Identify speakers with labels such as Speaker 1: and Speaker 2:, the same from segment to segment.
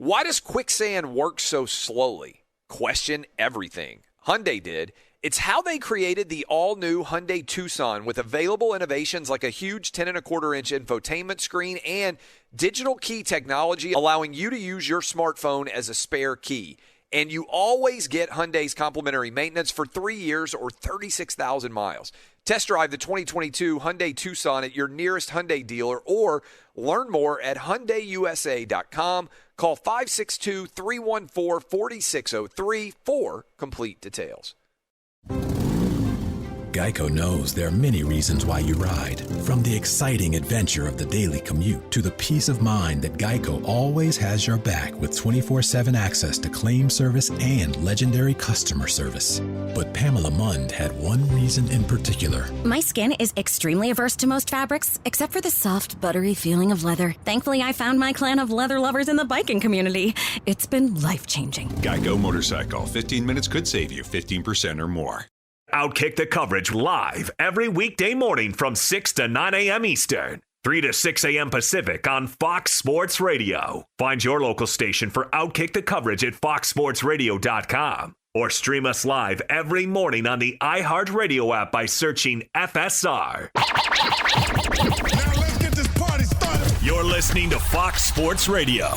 Speaker 1: Why does quicksand work so slowly? Question everything. Hyundai did. It's how they created the all-new Hyundai Tucson with available innovations like a huge 10.25-inch infotainment screen and digital key technology, allowing you to use your smartphone as a spare key. And you always get Hyundai's complimentary maintenance for 3 years or 36,000 miles. Test drive the 2022 Hyundai Tucson at your nearest Hyundai dealer or learn more at HyundaiUSA.com. Call 562-314-4603 for complete details.
Speaker 2: Geico knows there are many reasons why you ride. From the exciting adventure of the daily commute to the peace of mind that Geico always has your back with 24/7 access to claim service and legendary customer service. But Pamela Mund had one reason in particular.
Speaker 3: My skin is extremely averse to most fabrics, except for the soft, buttery feeling of leather. Thankfully, I found my clan of leather lovers in the biking community. It's been life-changing.
Speaker 4: Geico Motorcycle. 15 minutes could save you 15% or more.
Speaker 5: Outkick the coverage live every weekday morning from 6 to 9 a.m. Eastern, 3 to 6 a.m. Pacific on Fox Sports Radio. Find your local station for Outkick the coverage at foxsportsradio.com or stream us live every morning on the iHeartRadio app by searching FSR.
Speaker 6: Now let's get this party started.
Speaker 5: You're listening to Fox Sports Radio.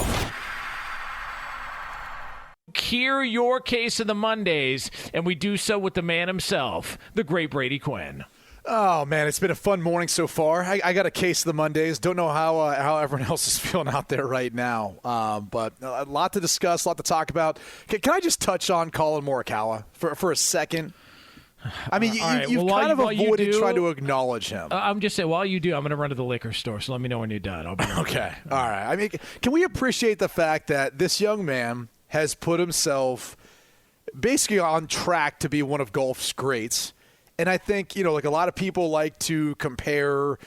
Speaker 7: Hear your case of the Mondays, and we do so with the man himself, the great Brady Quinn.
Speaker 8: Oh, man, it's been a fun morning so far. I got a case of the Mondays. Don't know how everyone else is feeling out there right now, but a lot to discuss, a lot to talk about. Can I just touch on Colin Morikawa for a second? I mean, you've kind of avoided trying to acknowledge him.
Speaker 7: I'm just saying, while you do, I'm going to run to the liquor store, so let me know when you're done. I'll be
Speaker 8: okay. All right. I mean, can we appreciate the fact that this young man has put himself basically on track to be one of golf's greats? And I think, like a lot of people like to compare,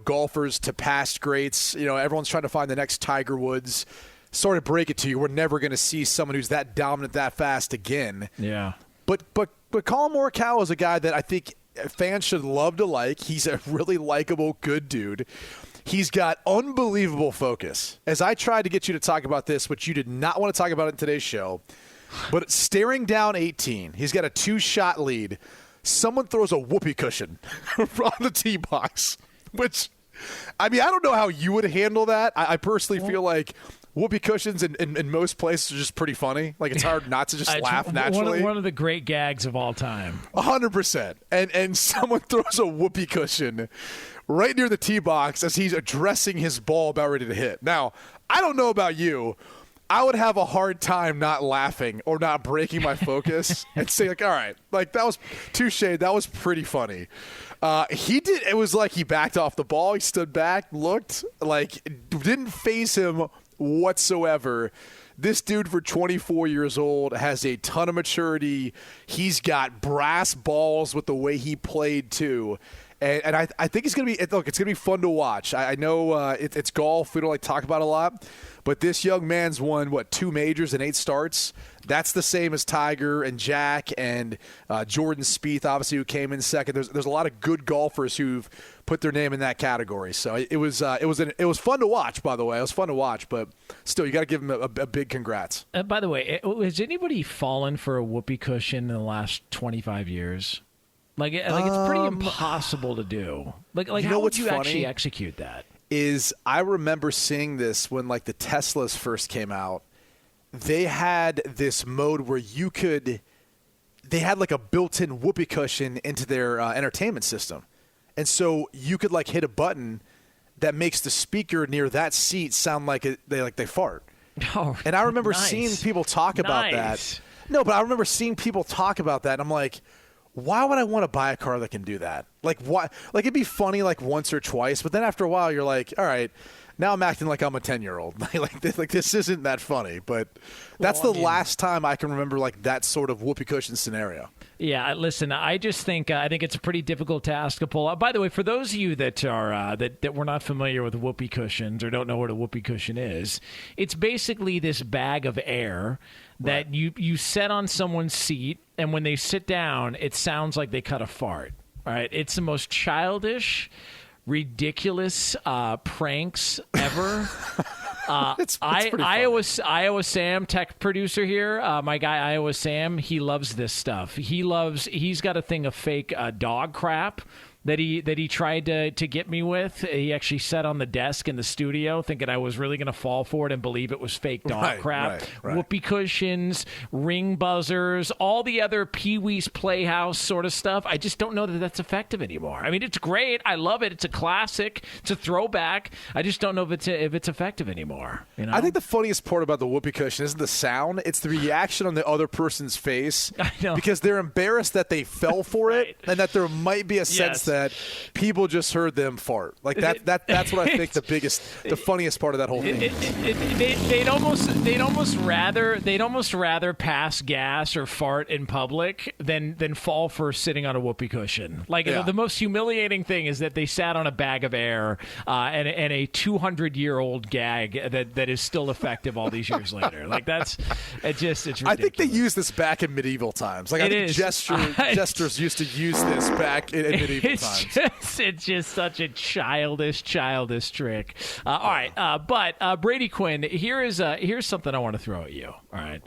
Speaker 8: golfers to past greats. Everyone's trying to find the next Tiger Woods. Sorry to break it to you, we're never going to see someone who's that dominant that fast again.
Speaker 7: Yeah.
Speaker 8: But Colin Morikawa is a guy that I think fans should love to like. He's a really likable, good dude. He's got unbelievable focus. As I tried to get you to talk about this, which you did not want to talk about in today's show, but staring down 18, he's got a 2-shot lead. Someone throws a whoopee cushion from the tee box, which, I mean, I don't know how you would handle that. I personally feel like whoopee cushions in most places are just pretty funny. Like, it's hard not to just laugh naturally.
Speaker 7: One of the great gags of all time.
Speaker 8: 100%. And someone throws a whoopee cushion right near the tee box as he's addressing his ball about ready to hit. Now, I don't know about you. I would have a hard time not laughing or not breaking my focus and say, like, all right, like, that was touche. That was pretty funny. It was like he backed off the ball. He stood back, looked, like, didn't faze him whatsoever. This dude, for 24 years old, has a ton of maturity. He's got brass balls with the way he played, too. And I think it's going to be – look, it's going to be fun to watch. I know it's golf. We don't like to talk about it a lot. But this young man's won, 2 majors and 8 starts? That's the same as Tiger and Jack and Jordan Spieth, obviously, who came in second. There's a lot of good golfers who've put their name in that category. So it was fun to watch, by the way. It was fun to watch. But still, you got to give him a big congrats.
Speaker 7: By the way, has anybody fallen for a whoopee cushion in the last 25 years? Like it's pretty impossible to do. Like how would you actually execute that?
Speaker 8: Is I remember seeing this when the Teslas first came out. They had this mode where they had a built-in whoopee cushion into their entertainment system. And so you could hit a button that makes the speaker near that seat sound like they fart.
Speaker 7: Oh,
Speaker 8: and I remember
Speaker 7: nice.
Speaker 8: seeing people talk about that. No, but I remember seeing people talk about that, and I'm like, why would I want to buy a car that can do that? Why? It'd be funny once or twice, but then after a while you're like, all right, now I'm acting like I'm a 10-year-old. This isn't that funny, but that's last time I can remember that sort of whoopee cushion scenario.
Speaker 7: Yeah, listen, I just think I think it's a pretty difficult task to pull out. By the way, for those of you that are that were not familiar with whoopee cushions or don't know what a whoopee cushion is, it's basically this bag of air that you set on someone's seat, and when they sit down, it sounds like they cut a fart. All right, it's the most childish, ridiculous pranks ever.
Speaker 8: It's pretty funny.
Speaker 7: Iowa Sam, tech producer here, my guy Iowa Sam, he loves this stuff. He's got a thing of fake dog crap that he tried to get me with. He actually sat on the desk in the studio thinking I was really going to fall for it and believe it was fake dog crap.
Speaker 8: Right.
Speaker 7: Whoopee cushions, ring buzzers, all the other Pee-wee's Playhouse sort of stuff. I just don't know that that's effective anymore. I mean, it's great. I love it. It's a classic. It's a throwback. I just don't know if it's effective anymore. You know?
Speaker 8: I think the funniest part about the whoopee cushion isn't the sound. It's the reaction on the other person's face.
Speaker 7: I know.
Speaker 8: Because they're embarrassed that they fell for it and that there might be a sense that people just heard them fart. Like that's what I think the funniest part of that whole thing.
Speaker 7: They'd almost rather pass gas or fart in public than fall for sitting on a whoopee cushion. Like the most humiliating thing is that they sat on a bag of air and a 200-year-old gag that is still effective all these years later. Like it's ridiculous.
Speaker 8: I think they used this back in medieval times. Like I think jesters used to use this back in medieval times.
Speaker 7: It's just such a childish trick. All right, but Brady Quinn, here's something I want to throw at you. All right,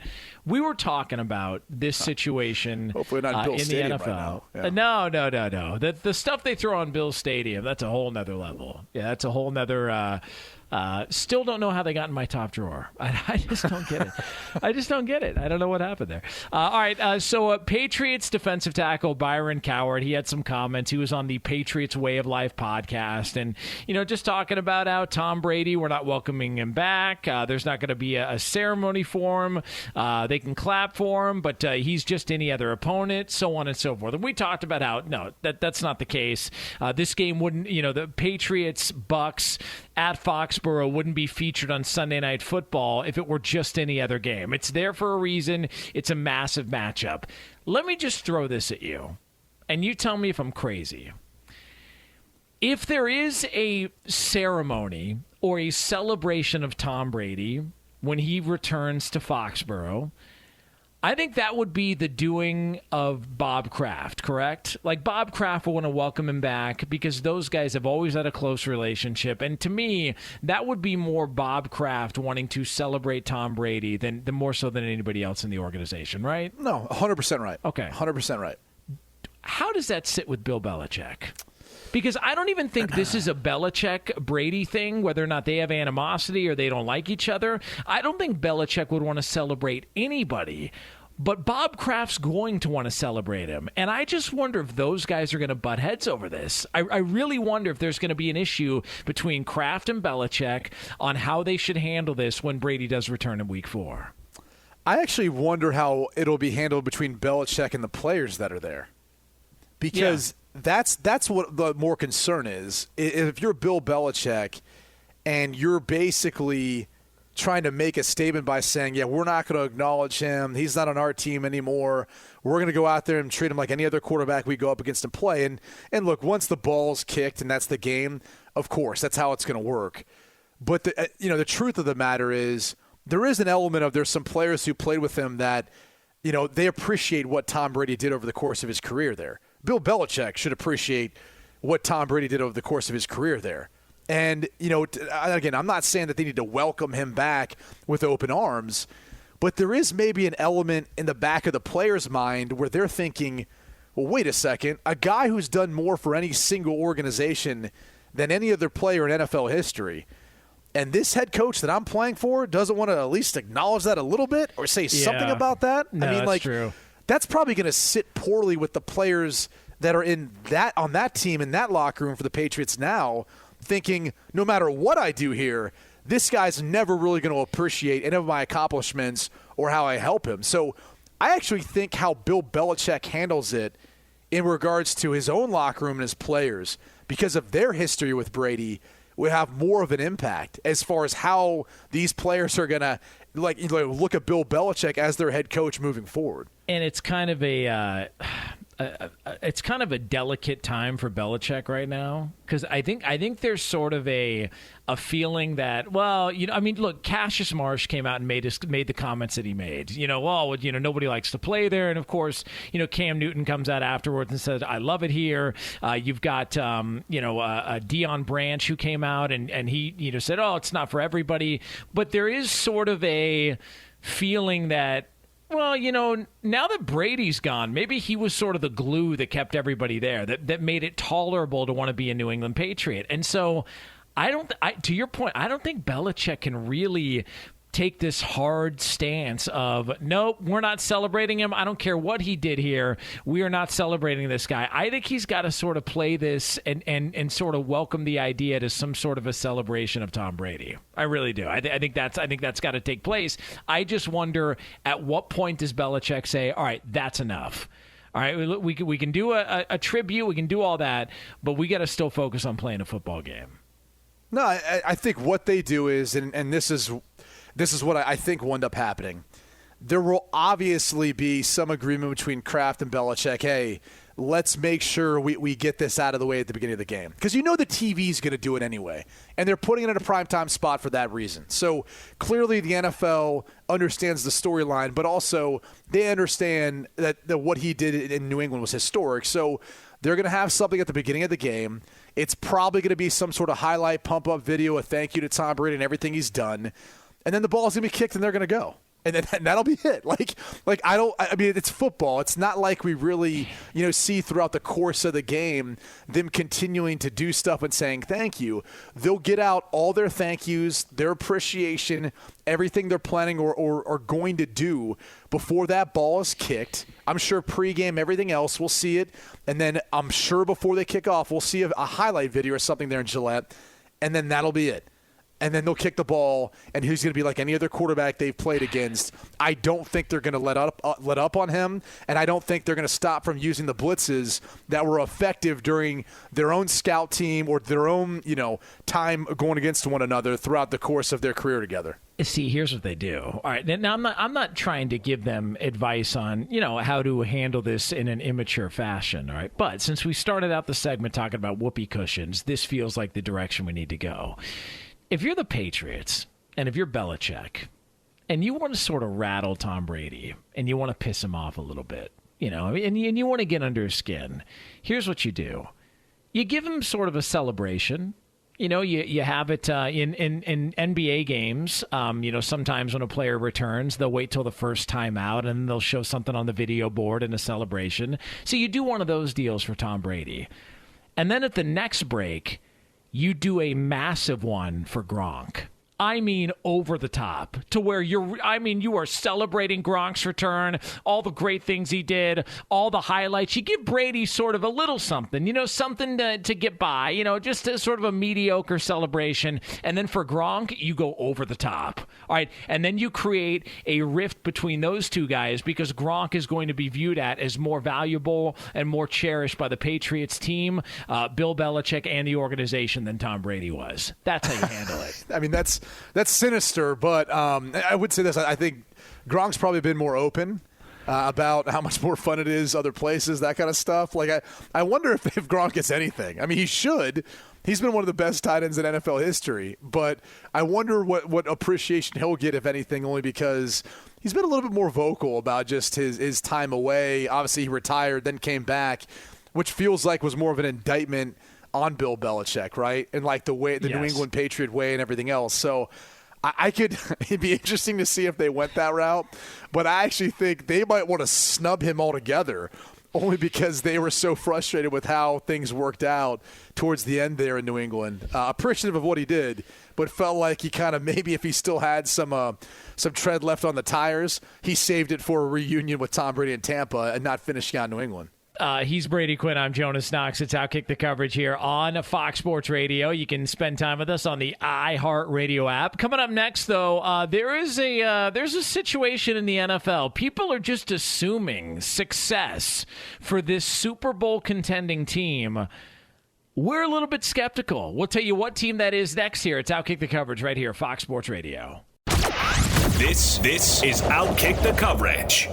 Speaker 7: we were talking about this situation
Speaker 8: hopefully not Bill
Speaker 7: in
Speaker 8: Stadium
Speaker 7: the NFL.
Speaker 8: Right now. Yeah.
Speaker 7: No. The stuff they throw on Bill's Stadium, that's a whole nother level. Yeah, that's a whole nother. Still don't know how they got in my top drawer. I just don't get it. I don't know what happened there. All right. So Patriots defensive tackle Byron Coward, he had some comments. He was on the Patriots Way of Life podcast. And, just talking about how Tom Brady, we're not welcoming him back. There's not going to be a ceremony for him. They can clap for him, but he's just any other opponent, so on and so forth. And we talked about how, no, that's not the case. This game wouldn't, the Patriots Bucks at Foxborough wouldn't be featured on Sunday Night Football if it were just any other game. It's there for a reason. It's a massive matchup. Let me just throw this at you, and you tell me if I'm crazy. If there is a ceremony or a celebration of Tom Brady when he returns to Foxborough, I think that would be the doing of Bob Kraft, correct? Like, Bob Kraft will want to welcome him back because those guys have always had a close relationship. And to me, that would be more Bob Kraft wanting to celebrate Tom Brady than more so than anybody else in the organization, right?
Speaker 8: No, 100% right.
Speaker 7: Okay.
Speaker 8: 100% right.
Speaker 7: How does that sit with Bill Belichick? Because I don't even think this is a Belichick-Brady thing, whether or not they have animosity or they don't like each other. I don't think Belichick would want to celebrate anybody, but Bob Kraft's going to want to celebrate him. And I just wonder if those guys are going to butt heads over this. I really wonder if there's going to be an issue between Kraft and Belichick on how they should handle this when Brady does return in Week 4.
Speaker 8: I actually wonder how it'll be handled between Belichick and the players that are there. Because that's what the more concern is. If you're Bill Belichick and you're basically trying to make a statement by saying, we're not going to acknowledge him. He's not on our team anymore. We're going to go out there and treat him like any other quarterback we go up against and play. And look, once the ball's kicked and that's the game, of course, that's how it's going to work. But the truth of the matter is there is an element of there's some players who played with him that, they appreciate what Tom Brady did over the course of his career there. Bill Belichick should appreciate what Tom Brady did over the course of his career there. And, again, I'm not saying that they need to welcome him back with open arms, but there is maybe an element in the back of the player's mind where they're thinking, well, wait a second, a guy who's done more for any single organization than any other player in NFL history, and this head coach that I'm playing for doesn't want to at least acknowledge that a little bit or say something about that?
Speaker 7: No, that's true.
Speaker 8: That's probably going to sit poorly with the players that are on that team, in that locker room for the Patriots now, thinking no matter what I do here, this guy's never really going to appreciate any of my accomplishments or how I help him. So I actually think how Bill Belichick handles it in regards to his own locker room and his players, because of their history with Brady, will have more of an impact as far as how these players are going to look at Bill Belichick as their head coach moving forward.
Speaker 7: And it's kind of a it's kind of a delicate time for Belichick right now, because I think there's sort of a feeling that, well, I mean, look, Cassius Marsh came out and made the comments that he made. Nobody likes to play there, and of course, Cam Newton comes out afterwards and says, I love it here. You've got Deion Branch who came out and he said, oh, it's not for everybody, but there is sort of a feeling that, well, now that Brady's gone, maybe he was sort of the glue that kept everybody there, that made it tolerable to want to be a New England Patriot. And so to your point, I don't think Belichick can really take this hard stance of, nope, we're not celebrating him. I don't care what he did here. We are not celebrating this guy. I think he's got to sort of play this and sort of welcome the idea to some sort of a celebration of Tom Brady. I really do. I think that's got to take place. I just wonder, at what point does Belichick say, all right, that's enough. All right, we can do a tribute, we can do all that, but we got to still focus on playing a football game.
Speaker 8: No, I think what they do is, and this is what I think will end up happening. There will obviously be some agreement between Kraft and Belichick. Hey, let's make sure we get this out of the way at the beginning of the game. Because the TV's going to do it anyway. And they're putting it in a primetime spot for that reason. So clearly the NFL understands the storyline, but also they understand that what he did in New England was historic. So they're going to have something at the beginning of the game. It's probably going to be some sort of highlight pump-up video, a thank you to Tom Brady and everything he's done. And then the ball's going to be kicked and they're going to go. And then that'll be it. I mean, it's football. It's not like we really, see throughout the course of the game them continuing to do stuff and saying thank you. They'll get out all their thank yous, their appreciation, everything they're planning or going to do before that ball is kicked. I'm sure pregame, everything else, we'll see it. And then I'm sure before they kick off, we'll see a highlight video or something there in Gillette. And then that'll be it. And then they'll kick the ball, and he's going to be like any other quarterback they've played against. I don't think they're going to let up on him, and I don't think they're going to stop from using the blitzes that were effective during their own scout team or their own, time going against one another throughout the course of their career together.
Speaker 7: See, here's what they do. All right, now I'm not trying to give them advice on, how to handle this in an immature fashion, all right? But since we started out the segment talking about whoopee cushions, this feels like the direction we need to go. If you're the Patriots and if you're Belichick and you want to sort of rattle Tom Brady and you want to piss him off a little bit, and you want to get under his skin, here's what you do. You give him sort of a celebration. You have it in NBA games. Sometimes when a player returns, they'll wait till the first time out and they'll show something on the video board in a celebration. So you do one of those deals for Tom Brady. And then at the next break, you do a massive one for Gronk. I mean, over the top, to where you are celebrating Gronk's return, all the great things he did, all the highlights. You give Brady sort of a little something, something to get by, just a sort of a mediocre celebration. And then for Gronk, you go over the top. All right. And then you create a rift between those two guys because Gronk is going to be viewed as more valuable and more cherished by the Patriots team, Bill Belichick, and the organization than Tom Brady was. That's how you handle it.
Speaker 8: I mean, that's sinister, but I would say this. I think Gronk's probably been more open about how much more fun it is other places, that kind of stuff. I wonder if Gronk gets anything. I mean, he should. He's been one of the best tight ends in NFL history, but I wonder what appreciation he'll get, if anything, only because he's been a little bit more vocal about just his time away. Obviously, he retired, then came back, which feels like was more of an indictment on Bill Belichick, right? And the way, the New England Patriot way and everything else. So it'd be interesting to see if they went that route, but I actually think they might want to snub him altogether, only because they were so frustrated with how things worked out towards the end there in New England. Appreciative of what he did, but felt like he kind of, maybe if he still had some tread left on the tires, he saved it for a reunion with Tom Brady in Tampa and not finishing out New England.
Speaker 7: He's Brady Quinn. I'm Jonas Knox. It's Outkick the Coverage here on Fox Sports Radio. You can spend time with us on the iHeartRadio app. Coming up next, though, there's a situation in the NFL. People are just assuming success for this Super Bowl contending team. We're a little bit skeptical. We'll tell you what team that is next here. It's Outkick the Coverage right here, Fox Sports Radio.
Speaker 5: This is Outkick the Coverage.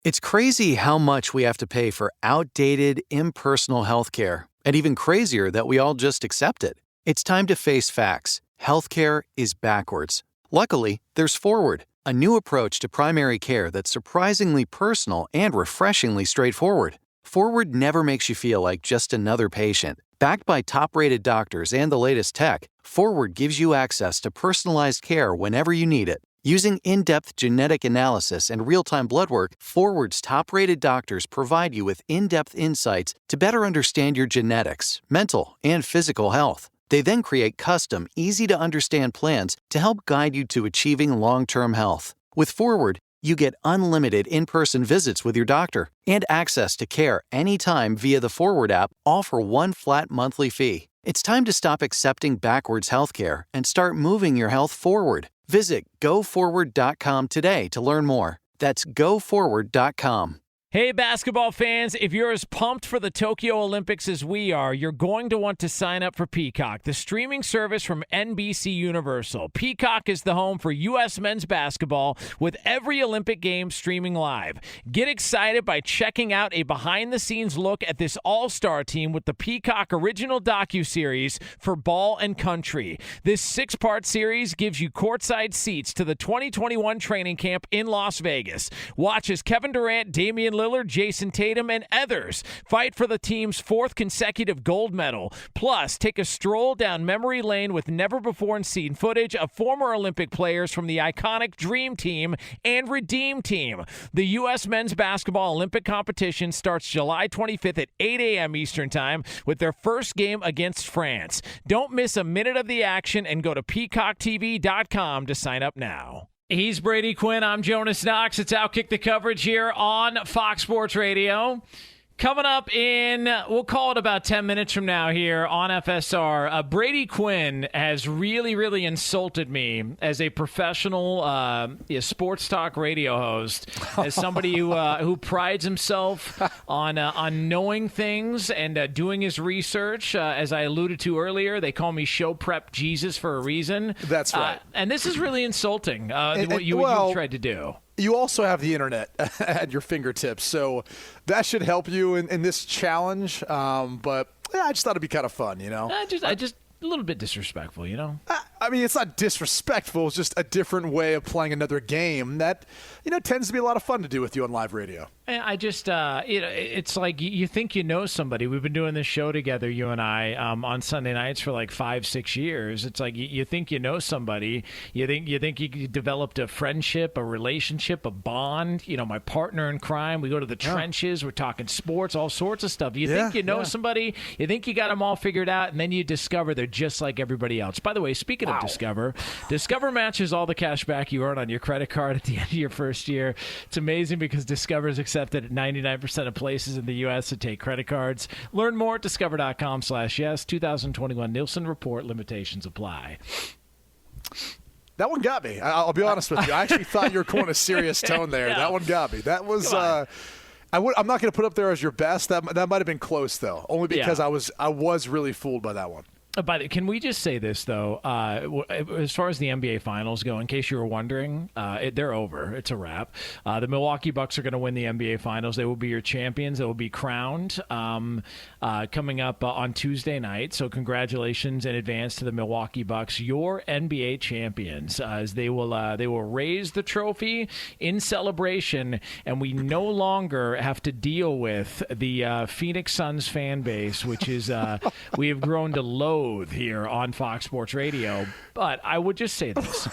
Speaker 9: It's crazy how much we have to pay for outdated, impersonal healthcare, and even crazier that we all just accept it. It's time to face facts. Healthcare is backwards. Luckily, there's Forward, a new approach to primary care that's surprisingly personal and refreshingly straightforward. Forward never makes you feel like just another patient. Backed by top-rated doctors and the latest tech, Forward gives you access to personalized care whenever you need it. Using in-depth genetic analysis and real-time blood work, Forward's top-rated doctors provide you with in-depth insights to better understand your genetics, mental, and physical health. They then create custom, easy-to-understand plans to help guide you to achieving long-term health. With Forward, you get unlimited in-person visits with your doctor and access to care anytime via the Forward app, all for one flat monthly fee. It's time to stop accepting backwards healthcare and start moving your health forward. Visit GoForward.com today to learn more. That's GoForward.com.
Speaker 7: Hey, basketball fans, if you're as pumped for the Tokyo Olympics as we are, you're going to want to sign up for Peacock, the streaming service from NBC Universal. Peacock is the home for U.S. men's basketball with every Olympic game streaming live. Get excited by checking out a behind-the-scenes look at this all-star team with the Peacock original docuseries for Ball and Country. This 6-part series gives you courtside seats to the 2021 training camp in Las Vegas. Watch as Kevin Durant, Damian Lillard, Jason Tatum, and others fight for the team's 4th consecutive gold medal. Plus, take a stroll down memory lane with never-before-seen footage of former Olympic players from the iconic Dream Team and Redeem Team. The U.S. men's basketball Olympic competition starts July 25th at 8 a.m. Eastern Time with their first game against France. Don't miss a minute of the action and go to peacocktv.com to sign up now. He's Brady Quinn. I'm Jonas Knox. It's Outkick the Coverage here on Fox Sports Radio. Coming up in, we'll call it about 10 minutes from now here on FSR, Brady Quinn has really insulted me as a professional sports talk radio host, as somebody who prides himself on knowing things and doing his research. As I alluded to earlier, they call me Show Prep Jesus for a reason.
Speaker 8: That's right.
Speaker 7: And this is really insulting, what you've tried to do.
Speaker 8: You also have the internet at your fingertips, so that should help you in this challenge. But yeah, I just thought it'd be kind of fun, you know.
Speaker 7: I just a little bit disrespectful, you know.
Speaker 8: I mean, it's not disrespectful. It's just a different way of playing another game that, tends to be a lot of fun to do with you on live radio.
Speaker 7: I just, it's like you think you know somebody. We've been doing this show together, you and I, on Sunday nights for like 5-6 years. It's like you think you know somebody. You think you developed a friendship, a relationship, a bond. My partner in crime. We go to the trenches. We're talking sports, all sorts of stuff. You think you know somebody. You think you got them all figured out, and then you discover they're just like everybody else. By the way, speaking of Discover matches all the cash back you earn on your credit card at the end of your first year. It's amazing because Discover is accepted at 99% of places in the U.S. to take credit cards. Learn more at discover.com/yes. 2021 Nielsen Report. Limitations apply.
Speaker 8: That one got me. I'll be honest with you. I actually thought you were going a serious tone there. Yeah. That one got me. That was I'm not going to put up there as your best. That might have been close, though, only because I was really fooled by that one.
Speaker 7: Can we just say this, though? As far as the NBA Finals go, in case you were wondering, they're over. It's a wrap. The Milwaukee Bucks are going to win the NBA Finals. They will be your champions. They will be crowned coming up on Tuesday night. So congratulations in advance to the Milwaukee Bucks, your NBA champions, as they will raise the trophy in celebration, and we no longer have to deal with the Phoenix Suns fan base, which is we have grown to loathe here on Fox Sports Radio. But I would just say this.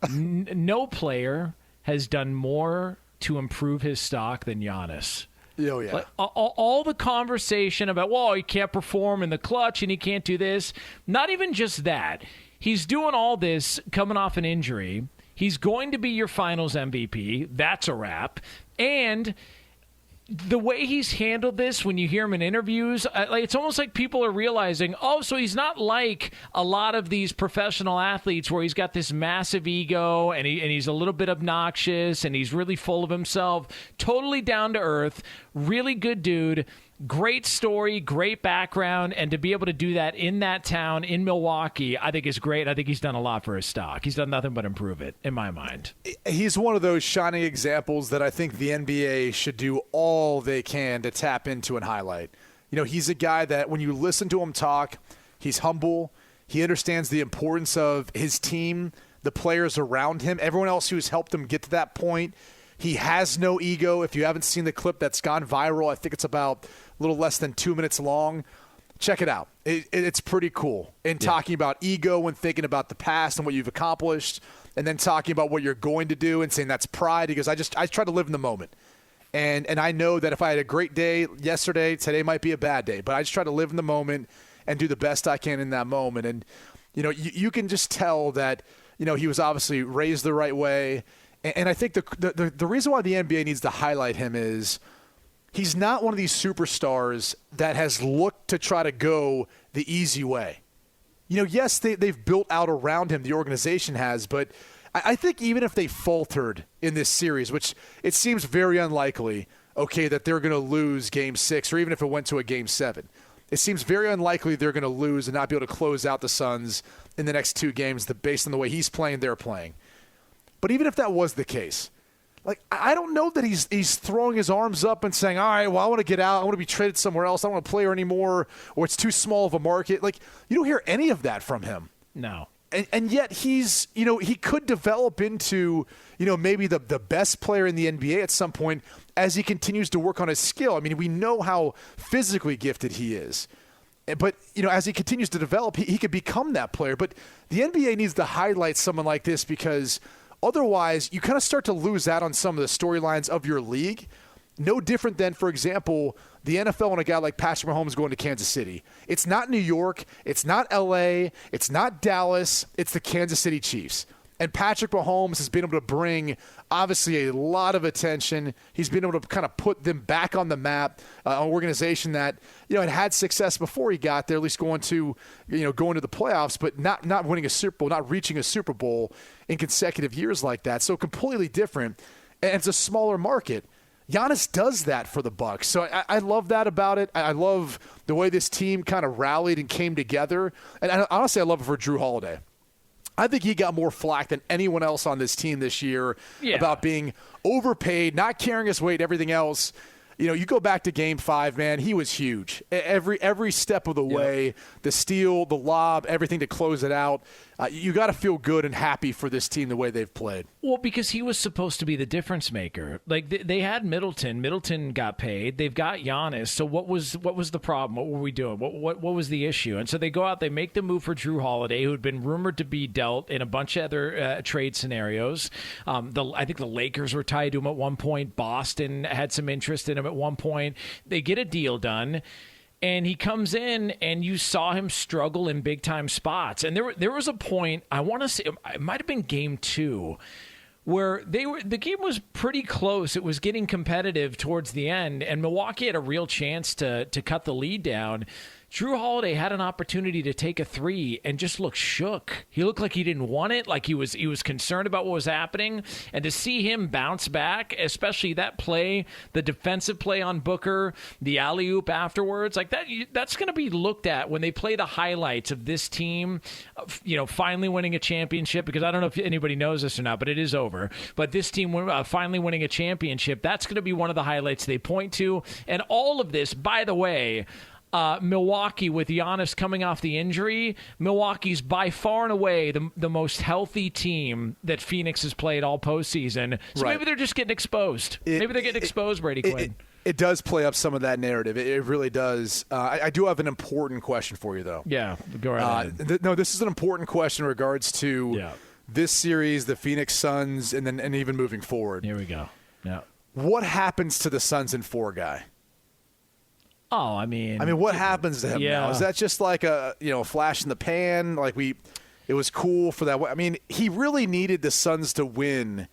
Speaker 7: No player has done more to improve his stock than Giannis.
Speaker 8: Oh, yeah.
Speaker 7: Like, all the conversation about, he can't perform in the clutch and he can't do this. Not even just that. He's doing all this coming off an injury. He's going to be your finals MVP. That's a wrap. And the way he's handled this, when you hear him in interviews, it's almost like people are realizing, so he's not like a lot of these professional athletes where he's got this massive ego and he's a little bit obnoxious and he's really full of himself. Totally down to earth, really good dude. great story, great background, and to be able to do that in that town, in Milwaukee, I think is great. I think he's done a lot for his stock. He's done nothing but improve it, in my mind.
Speaker 8: He's one of those shining examples that I think the NBA should do all they can to tap into and highlight. He's a guy that when you listen to him talk, he's humble. He understands the importance of his team, the players around him, everyone else who's helped him get to that point. He has no ego. If you haven't seen the clip that's gone viral, I think it's about a little less than 2 minutes long. Check it out. It's pretty cool. And talking about ego and thinking about the past and what you've accomplished, and then talking about what you're going to do and saying that's pride. He goes, I try to live in the moment. And I know that if I had a great day yesterday, today might be a bad day. But I just try to live in the moment and do the best I can in that moment. And, you can just tell that, he was obviously raised the right way. And I think the reason why the NBA needs to highlight him is he's not one of these superstars that has looked to try to go the easy way. Yes, they've built out around him, the organization has, but I think even if they faltered in this series, which it seems very unlikely, that they're going to lose Game 6, or even if it went to a Game 7, it seems very unlikely they're going to lose and not be able to close out the Suns in the next 2 games based on the way he's playing, they're playing. But even if that was the case, I don't know that he's throwing his arms up and saying, all right, well, I want to get out. I want to be traded somewhere else. I don't want to play here anymore, or it's too small of a market. You don't hear any of that from him.
Speaker 7: No.
Speaker 8: And yet he's, he could develop into, maybe the best player in the NBA at some point as he continues to work on his skill. I mean, we know how physically gifted he is. But, as he continues to develop, he could become that player. But the NBA needs to highlight someone like this because otherwise, you kind of start to lose out on some of the storylines of your league. No different than, for example, the NFL and a guy like Patrick Mahomes going to Kansas City. It's not New York. It's not L.A. It's not Dallas. It's the Kansas City Chiefs. And Patrick Mahomes has been able to bring, obviously, a lot of attention. He's been able to kind of put them back on the map, an organization that, had success before he got there, at least going to the playoffs, but not winning a Super Bowl, not reaching a Super Bowl in consecutive years like that. So completely different. And it's a smaller market. Giannis does that for the Bucks. So I love that about it. I love the way this team kind of rallied and came together. And honestly, I love it for Drew Holiday. I think he got more flack than anyone else on this team this year about being overpaid, not carrying his weight, everything else. You go back to Game 5, man, he was huge. Every step of the way, the steal, the lob, everything to close it out. You got to feel good and happy for this team the way they've played.
Speaker 7: Well, because he was supposed to be the difference maker. They had Middleton. Middleton got paid. They've got Giannis. So what was the problem? What were we doing? What was the issue? And so they go out, they make the move for Drew Holiday, who had been rumored to be dealt in a bunch of other trade scenarios. I think the Lakers were tied to him at one point. Boston had some interest in him at one point. They get a deal done. And he comes in, and you saw him struggle in big-time spots. And there was a point, I want to say, it might have been Game 2, where the game was pretty close. It was getting competitive towards the end, and Milwaukee had a real chance to cut the lead down. Drew Holiday had an opportunity to take a 3 and just looked shook. He looked like he didn't want it, like he was concerned about what was happening. And to see him bounce back, especially that play, the defensive play on Booker, the alley-oop afterwards, like that's going to be looked at when they play the highlights of this team, finally winning a championship, because I don't know if anybody knows this or not, but it is over. But this team finally winning a championship, that's going to be one of the highlights they point to. And all of this, by the way, Milwaukee, with Giannis coming off the injury, Milwaukee's by far and away the most healthy team that Phoenix has played all postseason. So maybe they're just getting exposed. Maybe they're getting exposed, Brady Quinn.
Speaker 8: It does play up some of that narrative. It really does. I do have an important question for you, though.
Speaker 7: Yeah, go right ahead.
Speaker 8: No, this is an important question in regards to this series, the Phoenix Suns, and even moving forward.
Speaker 7: Here we go. Yeah.
Speaker 8: What happens to the Suns in 4 guy?
Speaker 7: Oh, I mean,
Speaker 8: what happens to him now? Is that just like a flash in the pan? It was cool for that. I mean, he really needed the Suns to win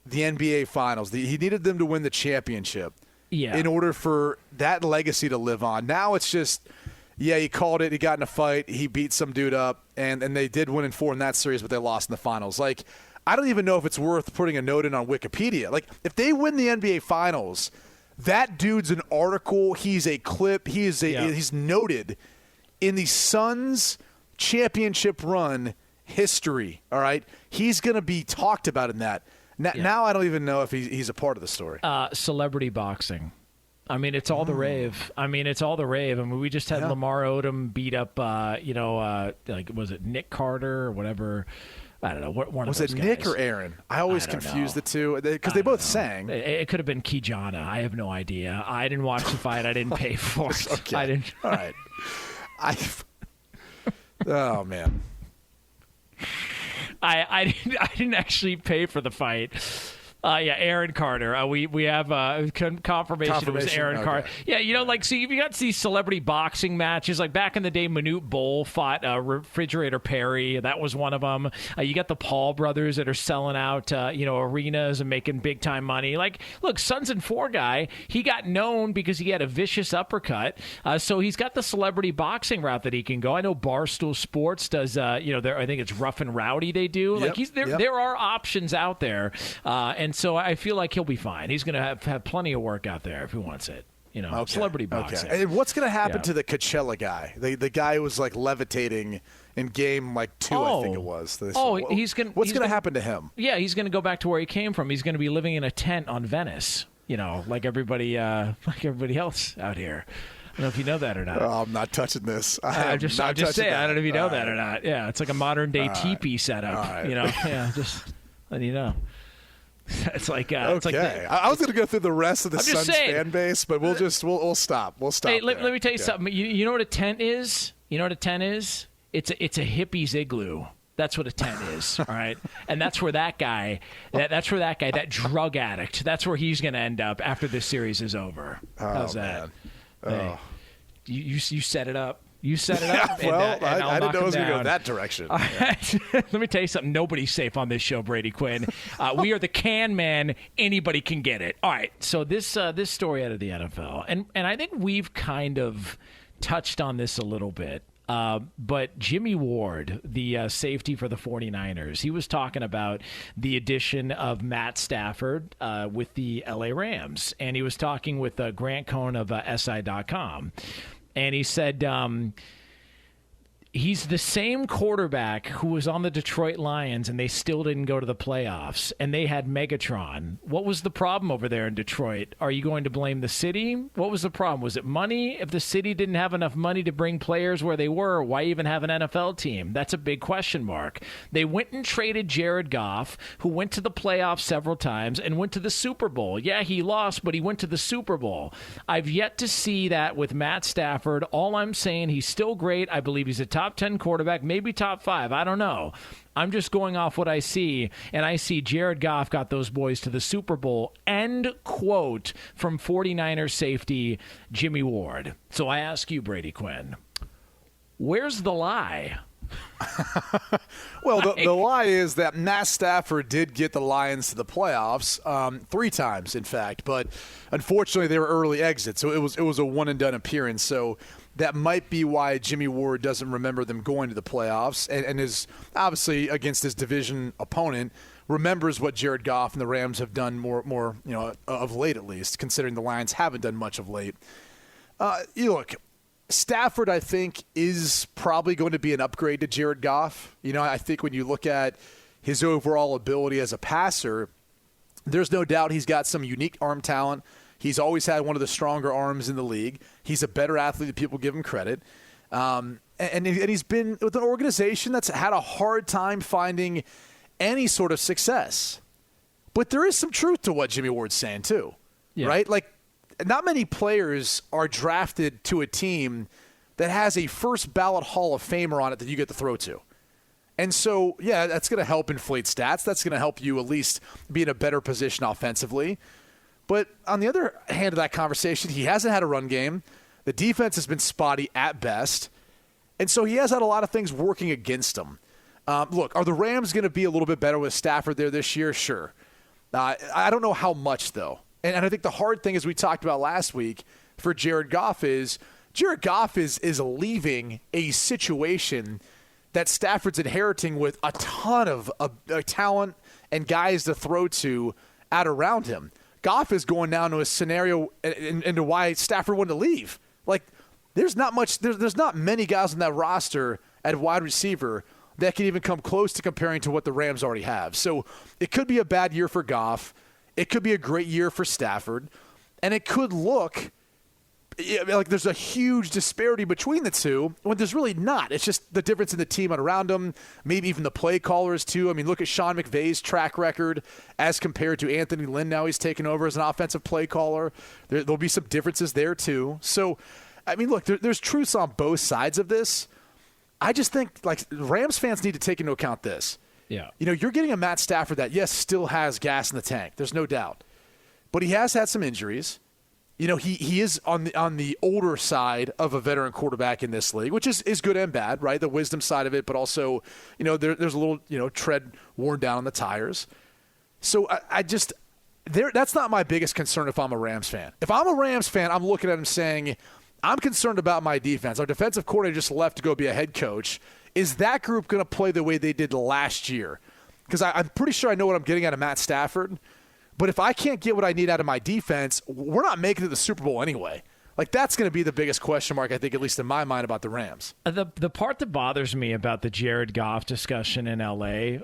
Speaker 8: the NBA Finals. He needed them to win the championship in order for that legacy to live on. Now it's just, he called it. He got in a fight. He beat some dude up, and they did win in 4 in that series, but they lost in the finals. I don't even know if it's worth putting a note in on Wikipedia. If they win the NBA Finals, That dude's an article. He's a clip. He's noted in the Suns championship run history. All right, he's going to be talked about in that. Now I don't even know if he's a part of the story.
Speaker 7: Celebrity boxing. I mean, it's all the rave. I mean, we just had Lamar Odom beat up, was it Nick Carter or whatever? I don't know. One
Speaker 8: was
Speaker 7: of those
Speaker 8: it
Speaker 7: guys.
Speaker 8: Nick or Aaron? I always confuse the two because they both sang.
Speaker 7: It could have been Kijana. I have no idea. I didn't watch the fight. I didn't pay for it.
Speaker 8: Okay.
Speaker 7: I didn't.
Speaker 8: All right. Oh man.
Speaker 7: I didn't actually pay for the fight. Aaron Carter. We have confirmation it was Aaron Carter. Yeah, so you got these celebrity boxing matches. Like back in the day, Manute Bol fought Refrigerator Perry. That was one of them. You got the Paul brothers that are selling out, arenas and making big time money. Like, look, Sons and Four guy, he got known because he had a vicious uppercut. So he's got the celebrity boxing route that he can go. I know Barstool Sports does. I think it's Rough and Rowdy. They do. There are options out there, and so I feel like he'll be fine. He's going to have plenty of work out there if he wants it. Celebrity boxing.
Speaker 8: Okay. And what's going to happen to the Coachella guy? The guy who was like levitating in game 2, I think it was.
Speaker 7: What's going
Speaker 8: to happen to him?
Speaker 7: Yeah, he's going to go back to where he came from. He's going to be living in a tent on Venice. Like everybody else out here. I don't know if you know that or not.
Speaker 8: Oh, I'm not touching this.
Speaker 7: I'm just saying. I don't know if you know that or not. Yeah, it's like a modern day teepee setup.
Speaker 8: Right.
Speaker 7: Just letting you know. It's like
Speaker 8: I was going to go through the rest of the Suns fan base, but we'll stop. We'll stop.
Speaker 7: Hey, let me tell you something. You know what a tent is? It's a hippie's igloo. That's what a tent is, all right? And that's where that guy, that drug addict, that's where he's going to end up after this series is over. How's that?
Speaker 8: Man.
Speaker 7: Hey, you set it up. You set it up.
Speaker 8: I didn't know it was going to go that direction.
Speaker 7: Right. Let me tell you something. Nobody's safe on this show, Brady Quinn. We are the can man. Anybody can get it. All right. So this story out of the NFL, and I think we've kind of touched on this a little bit. But Jimmy Ward, the safety for the 49ers, he was talking about the addition of Matt Stafford with the LA Rams. And he was talking with Grant Cohn of SI.com. And he said he's the same quarterback who was on the Detroit Lions, and they still didn't go to the playoffs, and they had Megatron. What was the problem over there in Detroit? Are you going to blame the city? What was the problem? Was it money? If the city didn't have enough money to bring players where they were, why even have an NFL team? That's a big question mark. They went and traded Jared Goff, who went to the playoffs several times and went to the Super Bowl. Yeah, he lost, but he went to the Super Bowl. I've yet to see that with Matt Stafford. All I'm saying, he's still great. I believe he's a top 10 quarterback, maybe top 5. I don't know. I'm just going off what I see, and I see Jared Goff got those boys to the Super Bowl. End quote from 49ers safety Jimmy Ward. So I ask you, Brady Quinn, where's the lie?
Speaker 8: Well, the lie is that Matt Stafford did get the Lions to the playoffs 3 times, in fact, but unfortunately they were early exits, so it was a one-and-done appearance. So that might be why Jimmy Ward doesn't remember them going to the playoffs, and is obviously against his division opponent remembers what Jared Goff and the Rams have done more of late, at least, considering the Lions haven't done much of late. Look, Stafford, I think, is probably going to be an upgrade to Jared Goff. I think when you look at his overall ability as a passer, there's no doubt he's got some unique arm talent. He's always had one of the stronger arms in the league. He's a better athlete than people give him credit. And he's been with an organization that's had a hard time finding any sort of success. But there is some truth to what Jimmy Ward's saying, too, right? Like, not many players are drafted to a team that has a first-ballot Hall of Famer on it that you get to throw to. And so, yeah, that's going to help inflate stats. That's going to help you at least be in a better position offensively. But on the other hand of that conversation, he hasn't had a run game. The defense has been spotty at best. And so he has had a lot of things working against him. Look, are the Rams going to be a little bit better with Stafford there this year? Sure. I don't know how much, though. And I think the hard thing, as we talked about last week, for Jared Goff is leaving a situation that Stafford's inheriting with a ton of talent and guys to throw to out around him. Goff is going down to a scenario into why Stafford wanted to leave. Like, there's not many guys on that roster at wide receiver that can even come close to comparing to what the Rams already have. So it could be a bad year for Goff. It could be a great year for Stafford. And it could look like there's a huge disparity between the two when there's really not. It's just the difference in the team around them, maybe even the play callers too. I mean, look at Sean McVay's track record as compared to Anthony Lynn. Now he's taken over as an offensive play caller. There'll be some differences there too. So, I mean, look, there's truths on both sides of this. I just think, like, Rams fans need to take into account this.
Speaker 7: Yeah.
Speaker 8: You know, you're getting a Matt Stafford that, yes, still has gas in the tank. There's no doubt. But he has had some injuries. You know, he is on the older side of a veteran quarterback in this league, which is good and bad, right? The wisdom side of it, but also, you know, there's a little, you know, tread worn down on the tires. So that's not my biggest concern if I'm a Rams fan. If I'm a Rams fan, I'm looking at him saying, I'm concerned about my defense. Our defensive coordinator just left to go be a head coach. Is that group going to play the way they did last year? Because I'm pretty sure I know what I'm getting out of Matt Stafford. But if I can't get what I need out of my defense, we're not making it to the Super Bowl anyway. Like, that's going to be the biggest question mark, I think, at least in my mind, about the Rams.
Speaker 7: The part that bothers me about the Jared Goff discussion in L.A.,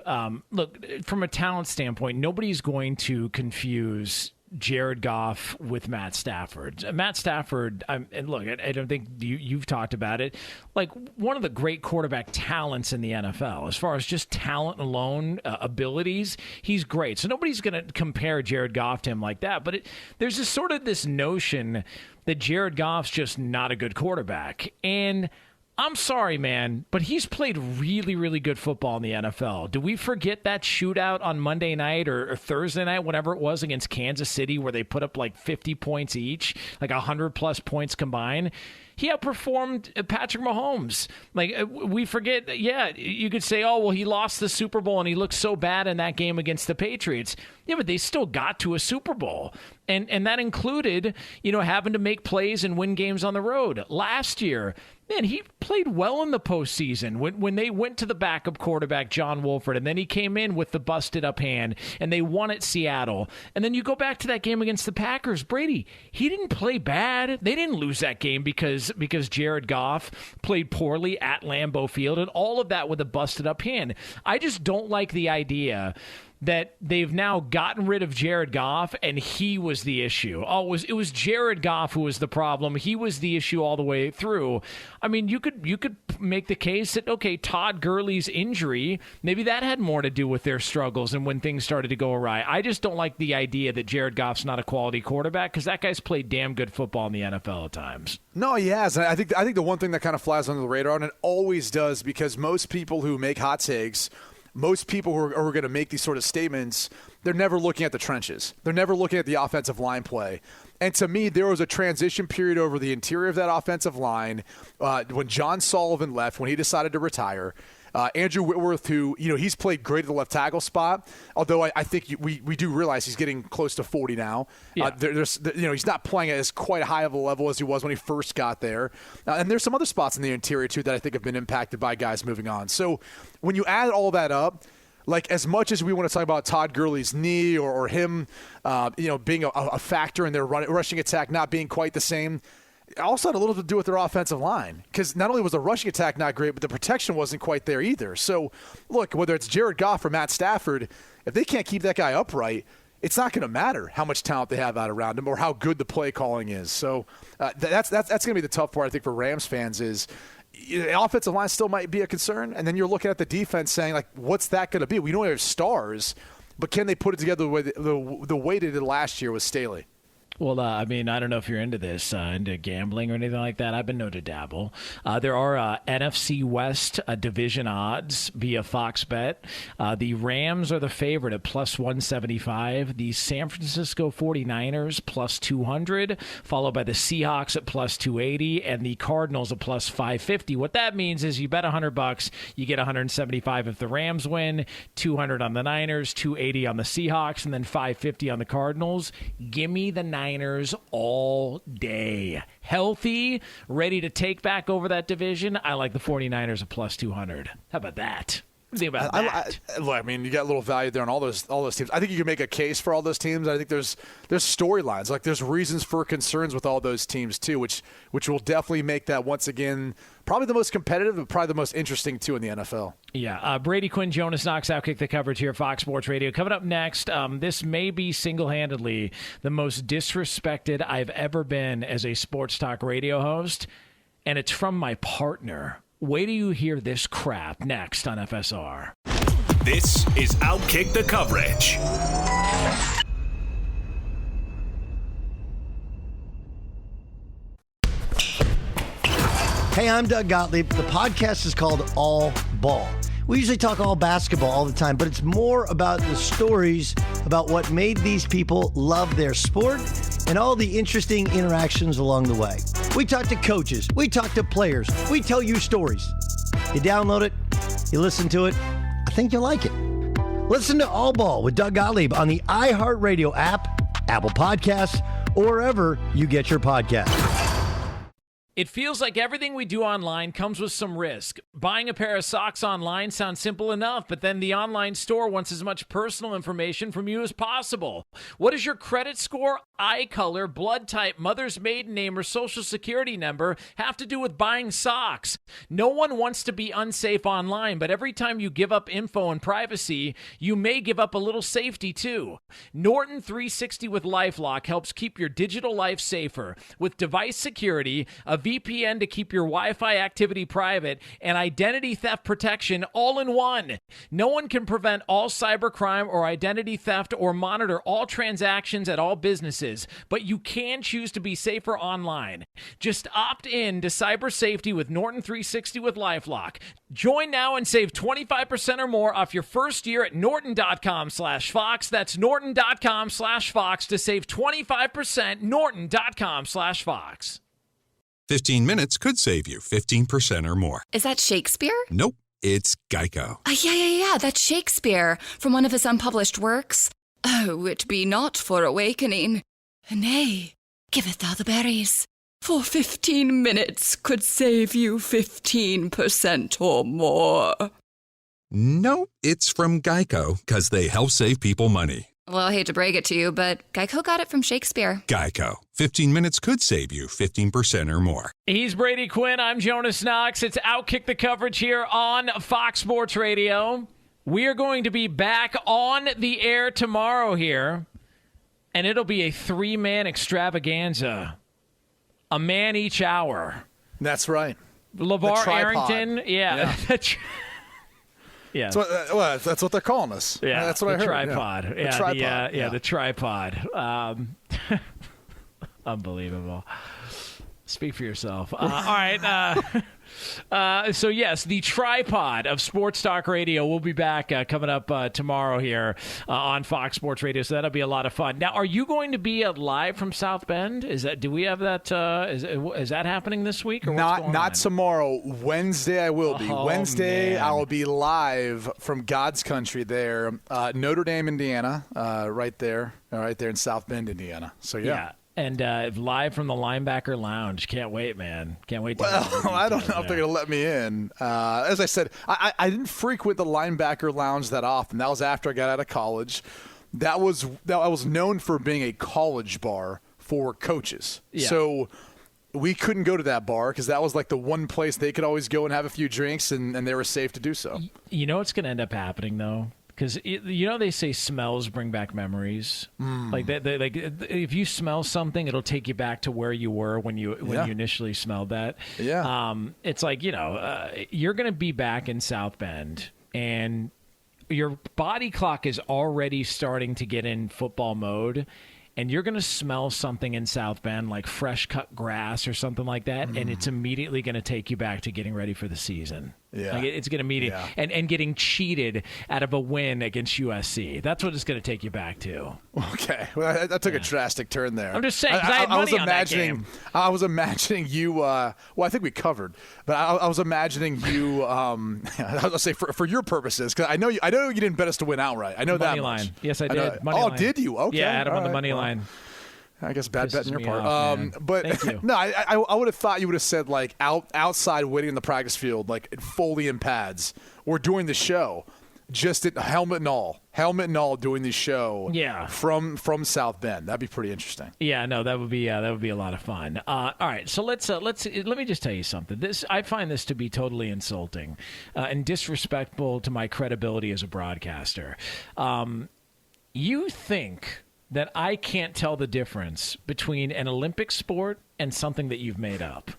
Speaker 7: look, from a talent standpoint, nobody's going to confuse Jared Goff with Matt Stafford. Matt Stafford, and look, I don't think you've talked about it, like one of the great quarterback talents in the NFL. As far as just talent alone, abilities, he's great. So nobody's going to compare Jared Goff to him like that. But there's this sort of this notion that Jared Goff's just not a good quarterback. And I'm sorry, man, but he's played really, really good football in the NFL. Do we forget that shootout on Monday night or Thursday night, whatever it was, against Kansas City, where they put up like 50 points each, like 100-plus points combined? He outperformed Patrick Mahomes. Like, we forget, yeah, you could say, oh, well, he lost the Super Bowl and he looked so bad in that game against the Patriots. Yeah, but they still got to a Super Bowl. And that included, you know, having to make plays and win games on the road. Last year, man, he played well in the postseason when they went to the backup quarterback, John Wolford, and then he came in with the busted up hand, and they won at Seattle. And then you go back to that game against the Packers. Brady, he didn't play bad. They didn't lose that game because Jared Goff played poorly at Lambeau Field, and all of that with a busted up hand. I just don't like the idea that they've now gotten rid of Jared Goff and he was the issue. Oh, it was Jared Goff who was the problem. He was the issue all the way through. I mean, you could make the case that, okay, Todd Gurley's injury, maybe that had more to do with their struggles and when things started to go awry. I just don't like the idea that Jared Goff's not a quality quarterback, because that guy's played damn good football in the NFL at times.
Speaker 8: No, he has. I think the one thing that kind of flies under the radar, and it always does, because most people who make hot takes, most people who are going to make these sort of statements, they're never looking at the trenches. They're never looking at the offensive line play. And to me, there was a transition period over the interior of that offensive line when John Sullivan left, when he decided to retire. Andrew Whitworth, who, you know, he's played great at the left tackle spot, although I think we do realize he's getting close to 40 now. Yeah. He's not playing at as quite high of a level as he was when he first got there. And there's some other spots in the interior, too, that I think have been impacted by guys moving on. So when you add all that up, like, as much as we want to talk about Todd Gurley's knee or him, being a factor in their rushing attack not being quite the same, it also had a little to do with their offensive line, because not only was the rushing attack not great, but the protection wasn't quite there either. So, look, whether it's Jared Goff or Matt Stafford, if they can't keep that guy upright, it's not going to matter how much talent they have out around him or how good the play calling is. So that's going to be the tough part, I think, for Rams fans is the offensive line still might be a concern, and then you're looking at the defense saying, like, what's that going to be? We know there's stars, but can they put it together the way they did last year with Staley?
Speaker 7: Well, I mean, I don't know if you're into this, into gambling or anything like that. I've been known to dabble. There are NFC West division odds via Fox Bet. The Rams are the favorite at plus 175. The San Francisco 49ers plus 200, followed by the Seahawks at plus 280, and the Cardinals at plus 550. What that means is you bet $100, you get 175 if the Rams win, 200 on the Niners, 280 on the Seahawks, and then 550 on the Cardinals. Give me the Niners all day. Healthy, ready to take back over that division. I like the 49ers at plus 200. How about that? Think about that.
Speaker 8: I mean, you got a little value there on all those teams. I think you can make a case for all those teams. I think there's storylines, like there's reasons for concerns with all those teams too, which will definitely make that once again probably the most competitive, but probably the most interesting too in the NFL.
Speaker 7: Yeah, Brady Quinn, Jonas Knox, Outkick the Coverage here, Fox Sports Radio. Coming up next, this may be single-handedly the most disrespected I've ever been as a sports talk radio host, and it's from my partner. Wait till you hear this crap next on FSR.
Speaker 5: This is Outkick the Coverage.
Speaker 10: Hey, I'm Doug Gottlieb. The podcast is called All Ball. We usually talk all basketball all the time, but it's more about the stories about what made these people love their sport and all the interesting interactions along the way. We talk to coaches. We talk to players. We tell you stories. You download it. You listen to it. I think you'll like it. Listen to All Ball with Doug Gottlieb on the iHeartRadio app, Apple Podcasts, or wherever you get your podcasts.
Speaker 7: It feels like everything we do online comes with some risk. Buying a pair of socks online sounds simple enough, but then the online store wants as much personal information from you as possible. What does your credit score, eye color, blood type, mother's maiden name, or social security number have to do with buying socks? No one wants to be unsafe online, but every time you give up info and privacy, you may give up a little safety too. Norton 360 with LifeLock helps keep your digital life safer with device security, a VPN to keep your Wi-Fi activity private, and identity theft protection all in one. No one can prevent all cybercrime or identity theft or monitor all transactions at all businesses, but you can choose to be safer online. Just opt in to cyber safety with Norton 360 with LifeLock. Join now and save 25% or more off your first year at norton.com/Fox. That's norton.com/Fox to save 25%. norton.com/Fox.
Speaker 4: 15 minutes could save you 15% or more.
Speaker 11: Is that Shakespeare?
Speaker 4: Nope, it's Geico.
Speaker 11: Yeah, that's Shakespeare from one of his unpublished works. Oh, it be not for awakening. Nay, giveth thou the berries. For 15 minutes could save you 15% or more.
Speaker 4: No, it's from Geico, because they help save people money.
Speaker 11: Well, I hate to break it to you, but Geico got it from Shakespeare.
Speaker 4: Geico. 15 minutes could save you 15% or more.
Speaker 7: He's Brady Quinn. I'm Jonas Knox. It's Outkick the Coverage here on Fox Sports Radio. We are going to be back on the air tomorrow here, and it'll be a 3-man extravaganza. A man each hour.
Speaker 8: That's right.
Speaker 7: LeVar Arrington. Yeah. Yeah,
Speaker 8: that's what they're calling us.
Speaker 7: Yeah,
Speaker 8: that's what I heard.
Speaker 7: Tripod.
Speaker 8: Yeah. The tripod.
Speaker 7: The tripod. Unbelievable. Speak for yourself. All right. So, yes, the tripod of Sports Talk Radio will be back coming up tomorrow here on Fox Sports Radio. So that'll be a lot of fun. Now, are you going to be live from South Bend? Do we have that? Is that happening this week? Or
Speaker 8: not tomorrow. Wednesday I will be. Wednesday I will be live from God's country there, Notre Dame, Indiana, right there in South Bend, Indiana. So yeah.
Speaker 7: And live from the Linebacker Lounge. Can't wait, man. Can't wait.
Speaker 8: I don't know if they're going to let me in. As I said, I didn't frequent the Linebacker Lounge that often. That was after I got out of college. I was known for being a college bar for coaches. Yeah. So we couldn't go to that bar because that was like the one place they could always go and have a few drinks, and they were safe to do so.
Speaker 7: You know what's going to end up happening, though? Because they say smells bring back memories. Like if you smell something, it'll take you back to where you were when you initially smelled that.
Speaker 8: Yeah.
Speaker 7: It's like you're going to be back in South Bend, and your body clock is already starting to get in football mode, and you're going to smell something in South Bend like fresh cut grass or something like that, and it's immediately going to take you back to getting ready for the season.
Speaker 8: Yeah.
Speaker 7: Like it's going to meet and getting cheated out of a win against USC. That's what it's going to take to back to.
Speaker 8: Okay. Well, that took a drastic turn there.
Speaker 7: I'm just saying, because I had money on that game.
Speaker 8: I was imagining you, well, I think we covered, but I was imagining you, I was going to say for your purposes, because I know you didn't bet us to win outright. I know
Speaker 7: money
Speaker 8: that
Speaker 7: line.
Speaker 8: much.
Speaker 7: Yes, I did. Money line.
Speaker 8: Did you? Okay.
Speaker 7: Yeah, I had him on the money line.
Speaker 8: I guess bad bet on your part.
Speaker 7: Off,
Speaker 8: but no, I would have thought you would have said like outside waiting in the practice field, like fully in pads, were doing the show, just at helmet and all doing the show.
Speaker 7: Yeah.
Speaker 8: From South Bend. That'd be pretty interesting.
Speaker 7: Yeah, no, that would be a lot of fun. All right, so let me just tell you something. I find this to be totally insulting and disrespectful to my credibility as a broadcaster. You think that I can't tell the difference between an Olympic sport and something that you've made up?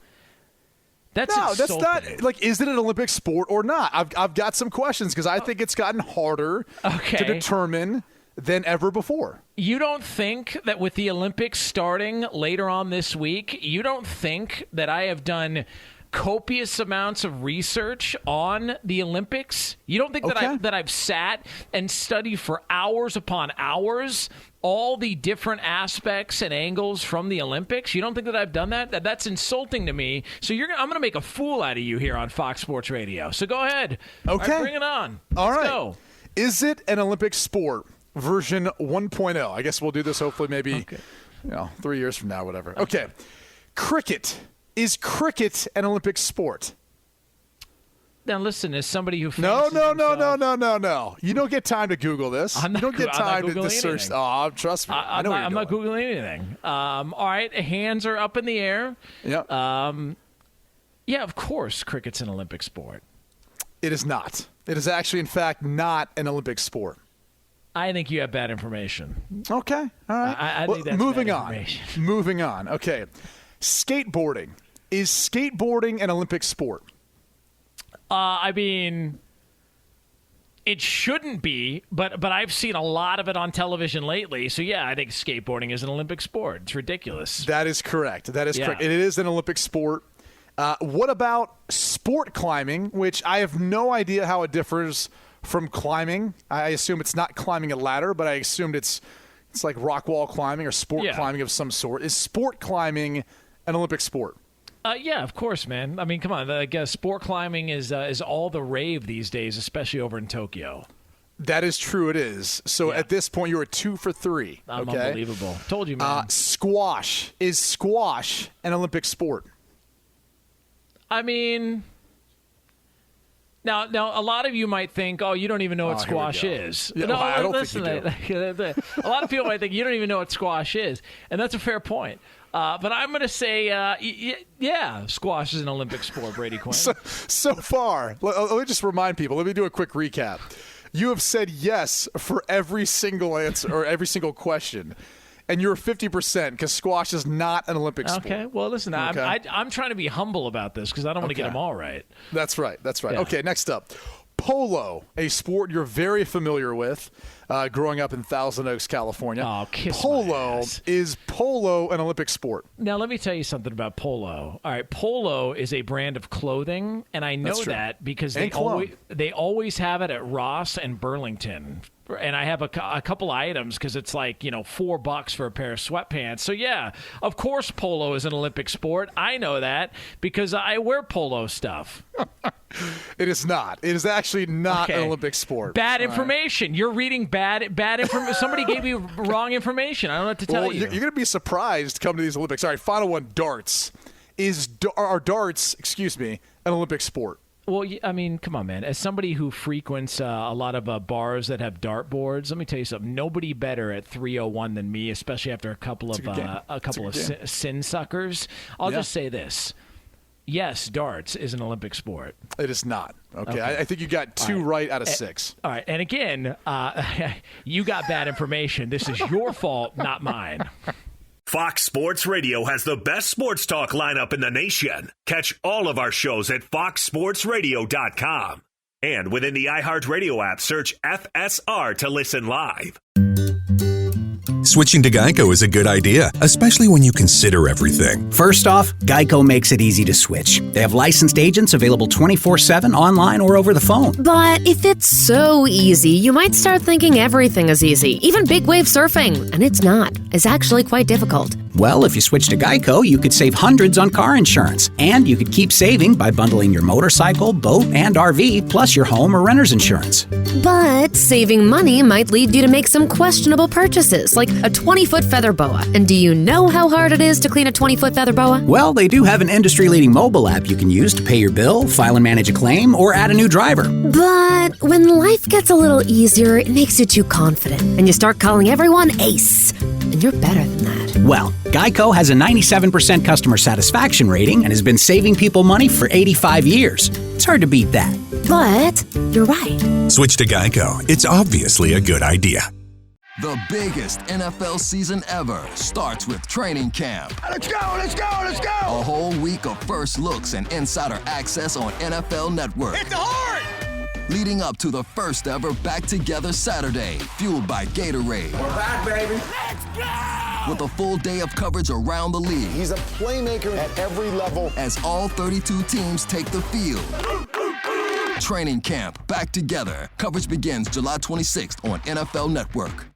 Speaker 7: That's not like, is it an Olympic sport or not? I've got some questions because I think it's gotten harder to determine than ever before. You don't think that with the Olympics starting later on this week, you don't think that I have done copious amounts of research on the Olympics? You don't think that I've sat and studied for hours upon hours all the different aspects and angles from the Olympics? You don't think that I've done that? That's insulting to me. So I'm going to make a fool out of you here on Fox Sports Radio. So go ahead. Okay. All right, bring it on. Let's go. Is it an Olympic sport version 1.0? I guess we'll do this hopefully maybe 3 years from now, whatever. Okay. Cricket. Is cricket an Olympic sport? Now listen, as somebody who No. You don't get time to Google this. You don't get time to search. Oh, trust me. I'm not Googling anything. All right, hands are up in the air. Yep. Yeah, of course, cricket's an Olympic sport. It is not. It is actually, in fact, not an Olympic sport. I think you have bad information. Okay. All right. I think that's moving bad information. Moving on. Okay. Skateboarding. Is skateboarding an Olympic sport? I mean, it shouldn't be, but I've seen a lot of it on television lately. So, yeah, I think skateboarding is an Olympic sport. It's ridiculous. That is correct. Correct. It is an Olympic sport. What about sport climbing, which I have no idea how it differs from climbing. I assume it's not climbing a ladder, but I assumed it's like rock wall climbing or sport climbing of some sort. Is sport climbing an Olympic sport? Yeah, of course, man. I mean, come on. I guess sport climbing is all the rave these days, especially over in Tokyo. That is true. It is. So at this point, you are 2 for 3. Unbelievable. Told you, man. Squash. Is squash an Olympic sport? I mean, now a lot of you might think, oh, you don't even know what squash is. Yeah, no, I don't think you do. A lot of people might think you don't even know what squash is, and that's a fair point. But I'm going to say, squash is an Olympic sport, Brady Quinn. So far, let me just remind people. Let me do a quick recap. You have said yes for every single answer or every single question, and you're 50% because squash is not an Olympic sport. Okay, well, listen, I'm trying to be humble about this because I don't want to get them all right. That's right. Yeah. Okay, next up. Polo, a sport you're very familiar with, growing up in Thousand Oaks, California. Oh, kiss my ass. Is polo an Olympic sport? Now, let me tell you something about polo. All right, polo is a brand of clothing, and I know that because they always have it at Ross and Burlington. And I have a couple items because it's like, $4 for a pair of sweatpants. So, yeah, of course polo is an Olympic sport. I know that because I wear polo stuff. It is not. It is actually not an Olympic sport. Bad information. Right. You're reading bad information. Somebody gave you wrong information. I don't know what to tell you. You're going to be surprised come to these Olympics. All right, final one, darts. Are darts, an Olympic sport? Well, I mean, come on, man. As somebody who frequents a lot of bars that have dart boards, let me tell you something. Nobody better at 301 than me, especially after a couple of sin suckers. I'll just say this. Yes, darts is an Olympic sport. It is not. Okay. I think you got 2 right out of 6. All right. And again, you got bad information. This is your fault, not mine.
Speaker 5: Fox Sports Radio has the best sports talk lineup in the nation. Catch all of our shows at foxsportsradio.com. And within the iHeartRadio app, search FSR to listen live.
Speaker 4: Switching to Geico is a good idea, especially when you consider everything.
Speaker 12: First off, Geico makes it easy to switch. They have licensed agents available 24/7 online or over the phone.
Speaker 13: But if it's so easy, you might start thinking everything is easy, even big wave surfing. And it's not. It's actually quite difficult.
Speaker 12: Well, if you switch to Geico, you could save hundreds on car insurance. And you could keep saving by bundling your motorcycle, boat, and RV, plus your home or renter's insurance.
Speaker 13: But saving money might lead you to make some questionable purchases, like a 20-foot feather boa. And do you know how hard it is to clean a 20-foot feather boa?
Speaker 12: Well, they do have an industry-leading mobile app you can use to pay your bill, file and manage a claim, or add a new driver.
Speaker 13: But when life gets a little easier, it makes you too confident, and you start calling everyone Ace. And you're better than that.
Speaker 12: Well, Geico has a 97% customer satisfaction rating and has been saving people money for 85 years. It's hard to beat that.
Speaker 13: But you're right.
Speaker 4: Switch to Geico. It's obviously a good idea.
Speaker 14: The biggest NFL season ever starts with training camp.
Speaker 6: Let's go, let's go, let's go!
Speaker 14: A whole week of first looks and insider access on NFL Network.
Speaker 6: Hit the horn!
Speaker 14: Leading up to the first ever Back Together Saturday, fueled by Gatorade.
Speaker 6: We're back, baby. Let's go!
Speaker 14: With a full day of coverage around the league.
Speaker 6: He's a playmaker at every level.
Speaker 14: As all 32 teams take the field. Training camp, Back Together. Coverage begins July 26th on NFL Network.